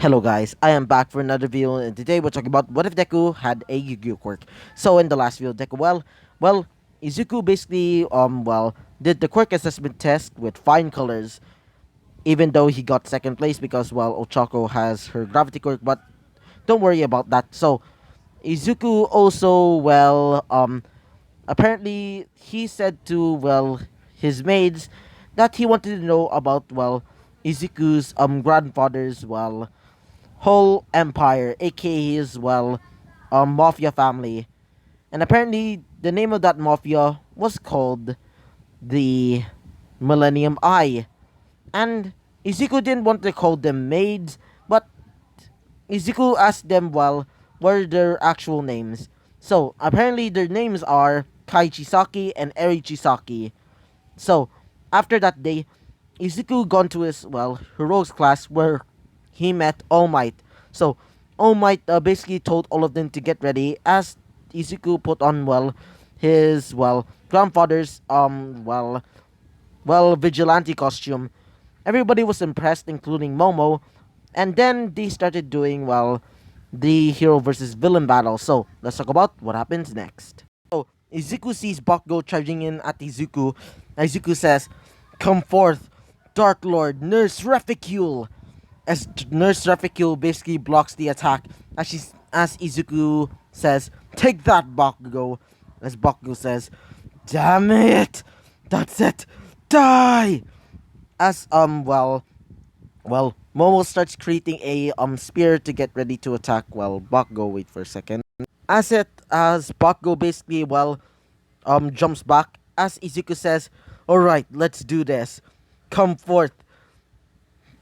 Hello guys, I am back for another video, and today we're talking about what if Deku had a YuGiOh quirk. So in the last video, Deku, Izuku basically did the quirk assessment test with fine colors, even though he got second place because Ochako has her gravity quirk, but don't worry about that. So Izuku also apparently he said to his maids that he wanted to know about Izuku's grandfather's whole empire, aka his mafia family. And apparently the name of that mafia was called the Millennium Eye. And Izuku didn't want to call them maids, but Izuku asked them what are their actual names. So apparently their names are Kai Chisaki and Eri Chisaki. So after that day, Izuku gone to his heroics class where he met All Might. So All Might basically told all of them to get ready as Izuku put on his grandfather's vigilante costume. Everybody was impressed, including Momo, and then they started doing the hero versus villain battle. So let's talk about what happens next. So Izuku sees Bakugo charging in at Izuku. Izuku says, "Come forth, Dark Lord, Nurse Reficule." As Nurse Reficule basically blocks the attack, as Izuku says, "Take that, Bakugo." As Bakugo says, "Damn it, that's it, die." As Momo starts creating a spear to get ready to attack. Bakugo, wait for a second. As Bakugo basically jumps back, as Izuku says, "All right, let's do this. Come forth,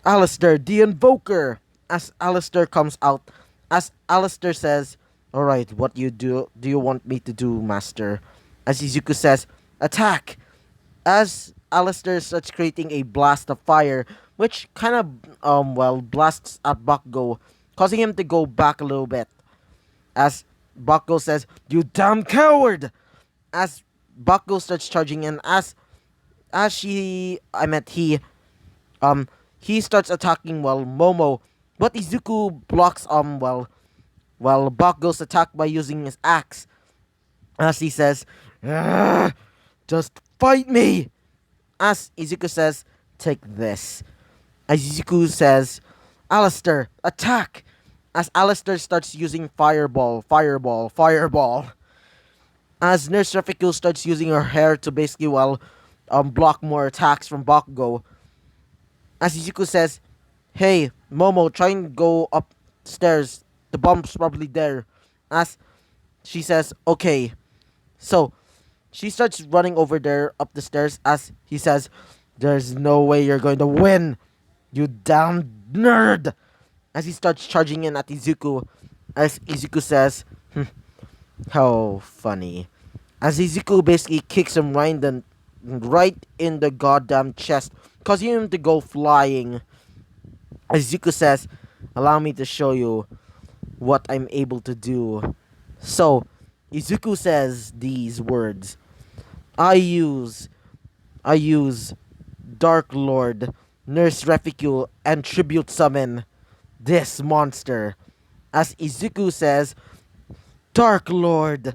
Alistair, the Invoker." As Alistair comes out, as Alistair says, "All right, what do you want me to do, Master?" As Izuku says, "Attack." As Alistair starts creating a blast of fire, which kind of blasts at Bakugo, causing him to go back a little bit. As Bakugo says, "You damn coward!" As Bakugo starts charging in, he starts attacking Momo, but Izuku blocks Bakugo's attack by using his axe. As he says, "Ah, just fight me." As Izuku says, "Take this." As Izuku says, "Alistair, attack." As Alistair starts using fireball, fireball, fireball. As Nurse Reficule starts using her hair to basically block more attacks from Bakugo. As Izuku says, "Hey, Momo, try and go upstairs. The bomb's probably there." As she says, "Okay." So she starts running over there up the stairs as he says, "There's no way you're going to win, you damn nerd." As he starts charging in at Izuku, as Izuku says, "How funny." As Izuku basically kicks him right in the goddamn chest, causing him to go flying. As Izuku says, "Allow me to show you what I'm able to do." So Izuku says these words, I use Dark Lord, Nurse Reficule, and Tribute Summon this monster." As Izuku says, "Dark Lord,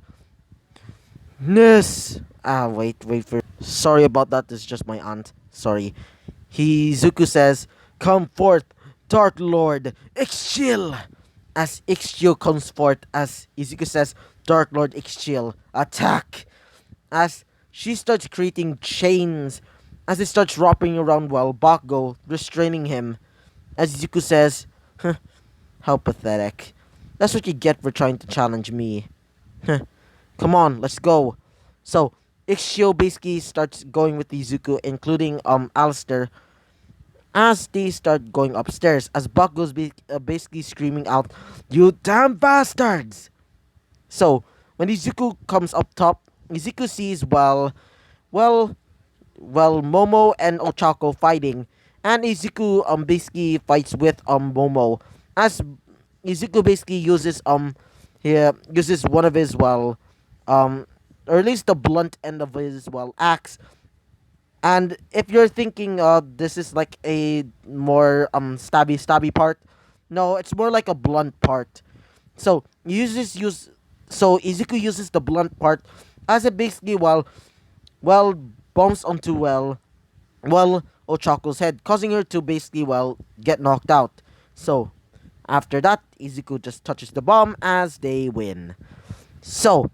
Nurse..." Wait for... Sorry about that, this is just my aunt. Sorry. Izuku says, "Come forth, Dark Lord, Ixchil." As Ixchil comes forth, as Izuku says, "Dark Lord Ixchil, attack." As she starts creating chains, as it starts wrapping around Bakugo, restraining him. As Izuku says, "Huh, how pathetic. That's what you get for trying to challenge me. Huh. Come on, let's go." So Ixchil basically starts going with Izuku, including Alistair, as they start going upstairs, as Bakugo's basically screaming out, "You damn bastards!" So when Izuku comes up top, Izuku sees well Momo and Ochako fighting, and Izuku basically fights with Momo, as Izuku basically uses one of his um or at least the blunt end of his axe. And if you're thinking this is like a more stabby part, No, it's more like a blunt part. So Izuku uses the blunt part as it basically bumps onto Ochako's head, causing her to basically get knocked out. So after that, Izuku just touches the bomb as they win. So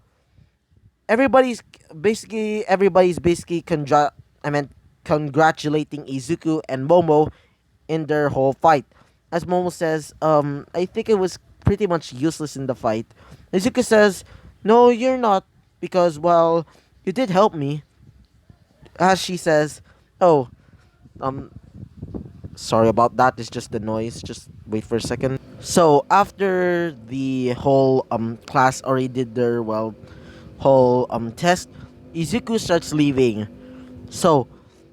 everybody's basically congratulating Izuku and Momo in their whole fight. As Momo says, I think it was pretty much useless in the fight. Izuku says, "No, you're not, because you did help me." As she says, "Oh, um, sorry about that. It's just the noise. Just wait for a second." So after the whole class already did their whole test, Izuku starts leaving. So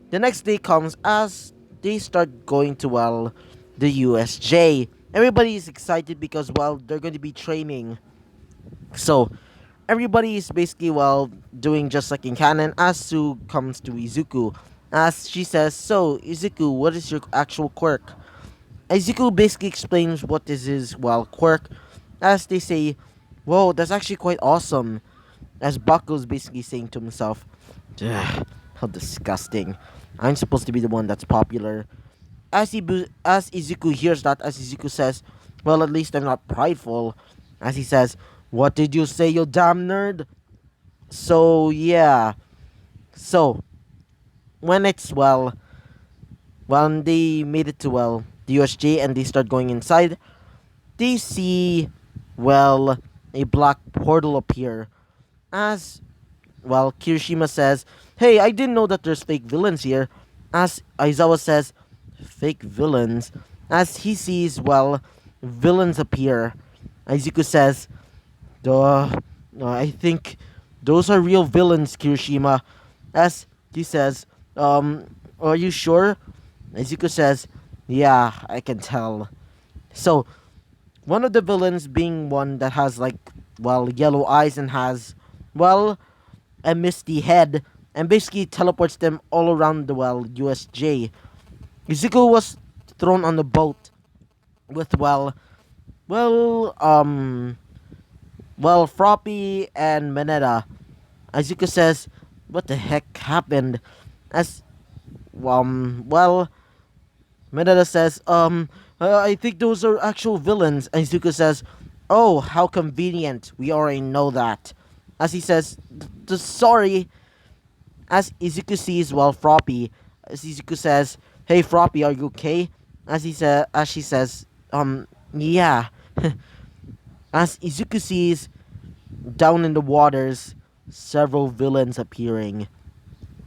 the next day comes as they start going to the USJ. Everybody is excited because they're going to be training. So everybody is basically doing just like in canon. Asu comes to Izuku as she says, "So Izuku, what is your actual quirk?" Izuku basically explains what is his quirk, as they say, "Whoa, that's actually quite awesome." As Baku's basically saying to himself, "Ugh, how disgusting. I'm supposed to be the one that's popular." As Izuku hears that, as Izuku says, "Well, at least I'm not prideful." As he says, "What did you say, you damn nerd?" So yeah. So when it's when they made it to the USJ and they start going inside, they see well a black portal appear. As Kirishima says, "Hey, I didn't know that there's fake villains here." As Aizawa says, "Fake villains?" As he sees villains appear. Izuku says, "Duh, no, I think those are real villains, Kirishima." As he says, "Are you sure?" Izuku says, "Yeah, I can tell." So, one of the villains being one that has yellow eyes and has, well, a misty head, and basically teleports them all around the, USJ. Izuku was thrown on the boat with, well, um, Froppy and Mineta. Izuku says, "What the heck happened?" As, Mineta says, I think those are actual villains." And Izuku says, "Oh, how convenient. We already know that." As he says, "Sorry." As Izuku sees, Froppy, as Izuku says, "Hey, Froppy, are you okay?" As she says, yeah." As Izuku sees, down in the waters, several villains appearing.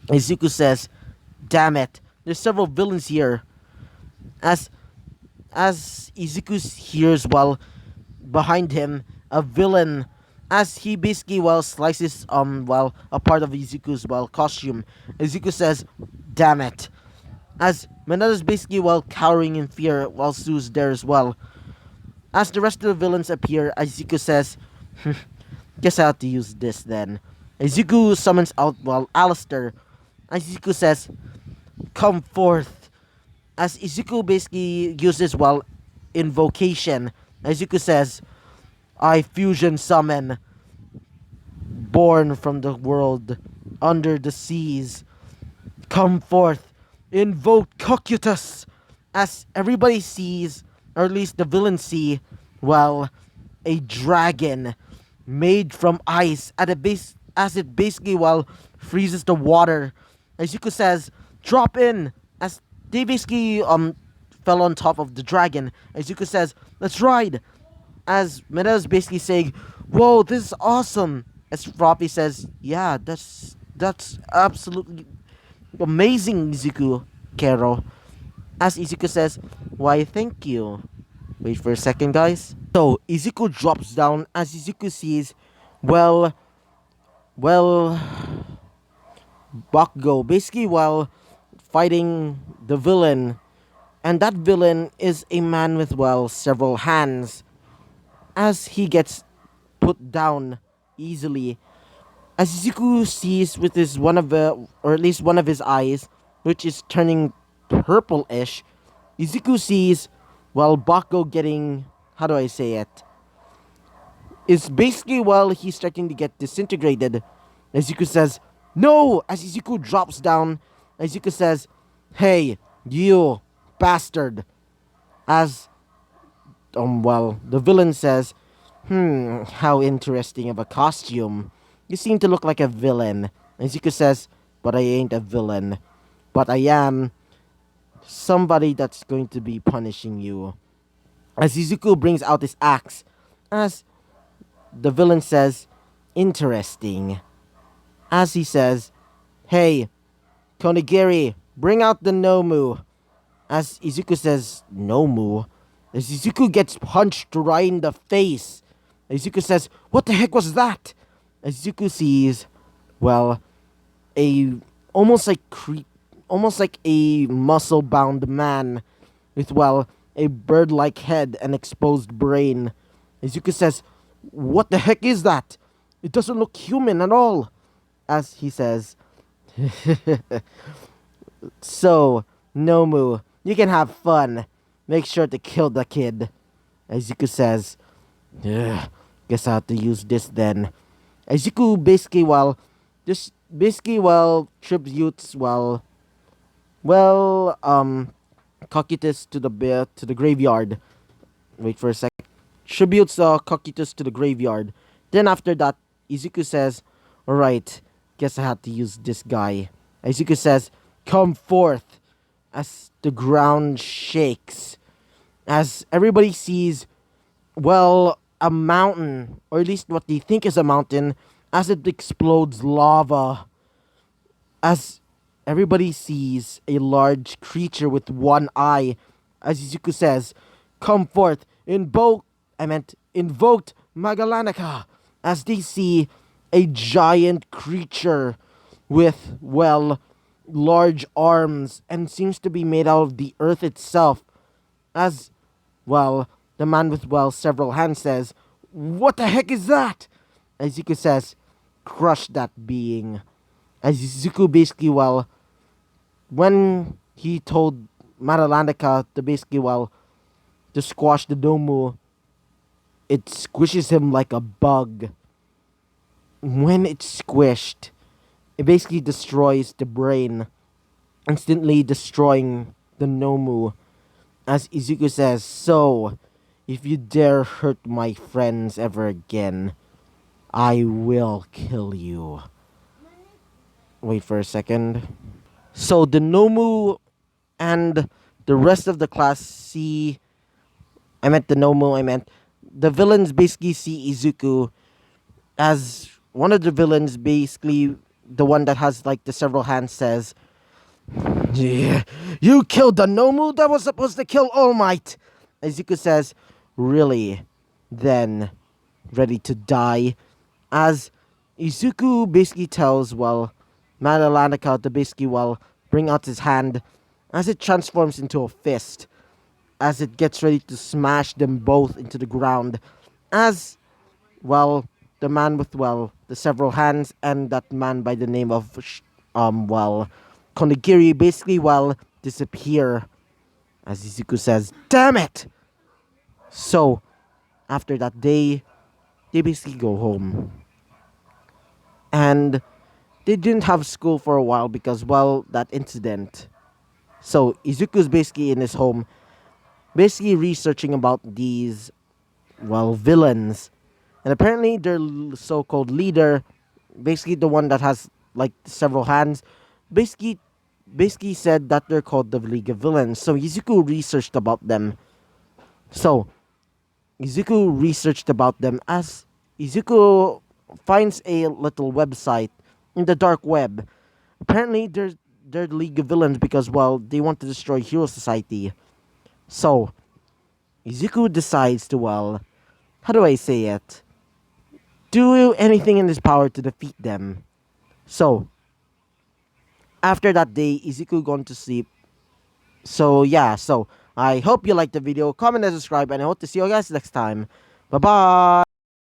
Izuku says, "Damn it, there's several villains here." As Izuku hears behind him a villain, as he basically slices a part of Izuku's costume. Izuku says, "Damn it." As Mineta's basically cowering in fear while Sue's there as well. As the rest of the villains appear, Izuku says, "Guess I have to use this then." Izuku summons out Alistair. Izuku says, "Come forth." As Izuku basically uses invocation, Izuku says, "I fusion summon, born from the world under the seas. Come forth, invoke Cocytus." As everybody sees, or at least the villains see, a dragon made from ice at a base as it basically freezes the water. Izuku says, "Drop in." As they basically fell on top of the dragon, Izuku says, "Let's ride." As Mineta's basically saying, "Whoa, this is awesome." As Froppy says, "Yeah, that's absolutely amazing, Izuku, Kero." As Izuku says, "Why, thank you." Wait for a second, guys. So Izuku drops down as Izuku sees, well, well, Bakugo basically fighting the villain, and that villain is a man with several hands. As he gets put down easily, as Izuku sees with his or at least one of his eyes, which is turning purple-ish, Izuku sees, well, Bako getting, how do I say it? Is basically while he's starting to get disintegrated, Izuku says, "No!" As Izuku drops down, Izuku says, "Hey, you bastard!" As well, the villain says, how interesting of a costume. You seem to look like a villain." Izuku says, "But I ain't a villain. But I am somebody that's going to be punishing you." As Izuku brings out his axe, as the villain says, "Interesting." As he says, "Hey, Konigiri, bring out the Nomu." As Izuku says, "Nomu?" As Izuku gets punched right in the face. Izuku says, "What the heck was that?" As Izuku sees, well, a almost like almost like a muscle-bound man with, well, a bird-like head and exposed brain. Izuku says, "What the heck is that? It doesn't look human at all." As he says, "So, Nomu, you can have fun. Make sure to kill the kid." Izuku says, "Ugh, guess I have to use this then." Izuku basically, well, just basically, well, tributes, Cocytus to the graveyard. Wait for a sec. Tributes Cocytus to the graveyard. Then after that, Izuku says, "Alright, guess I had to use this guy." Izuku says, "Come forth." As the ground shakes. As everybody sees, well, a mountain, or at least what they think is a mountain, as it explodes lava. As everybody sees a large creature with one eye, as Izuku says, "Come forth, invoked Magalanaka." As they see a giant creature with, well, large arms and seems to be made out of the earth itself. As, well, the man with, well, several hands says, "What the heck is that?" As Izuku says, "Crush that being." As Izuku basically, well, when he told Maralandaka to basically, well, to squash the Nomu, it squishes him like a bug. When it's squished, it basically destroys the brain, instantly destroying the Nomu. As Izuku says, "So, if you dare hurt my friends ever again, I will kill you." Wait for a second. So the Nomu and the rest of the class see. The villains basically see Izuku as one of the villains, basically the one that has like the several hands, says, "Yeah, you killed the Nomu that was supposed to kill All Might." Izuku says, "Really? Then, ready to die?" As Izuku basically tells, well, Madalanika to basically, well, bring out his hand, as it transforms into a fist, as it gets ready to smash them both into the ground. As, well, the man with, well, the several hands and that man by the name of, well, Konigiri basically, well, disappear. As Izuku says, "Damn it!" So, after that day, they basically go home. And they didn't have school for a while because, well, that incident. So, Izuku's basically in his home, basically researching about these, well, villains. And apparently their so-called leader, basically the one that has like several hands, basically said that they're called the League of Villains. So Izuku researched about them. So Izuku researched about them as Izuku finds a little website in the dark web. Apparently they're the League of Villains because, well, they want to destroy Hero Society. So Izuku decides to, well, how do I say it? Do anything in his power to defeat them. So, after that day, Izuku gone to sleep. So, yeah, so I hope you liked the video. Comment and subscribe, and I hope to see you guys next time. Bye-bye!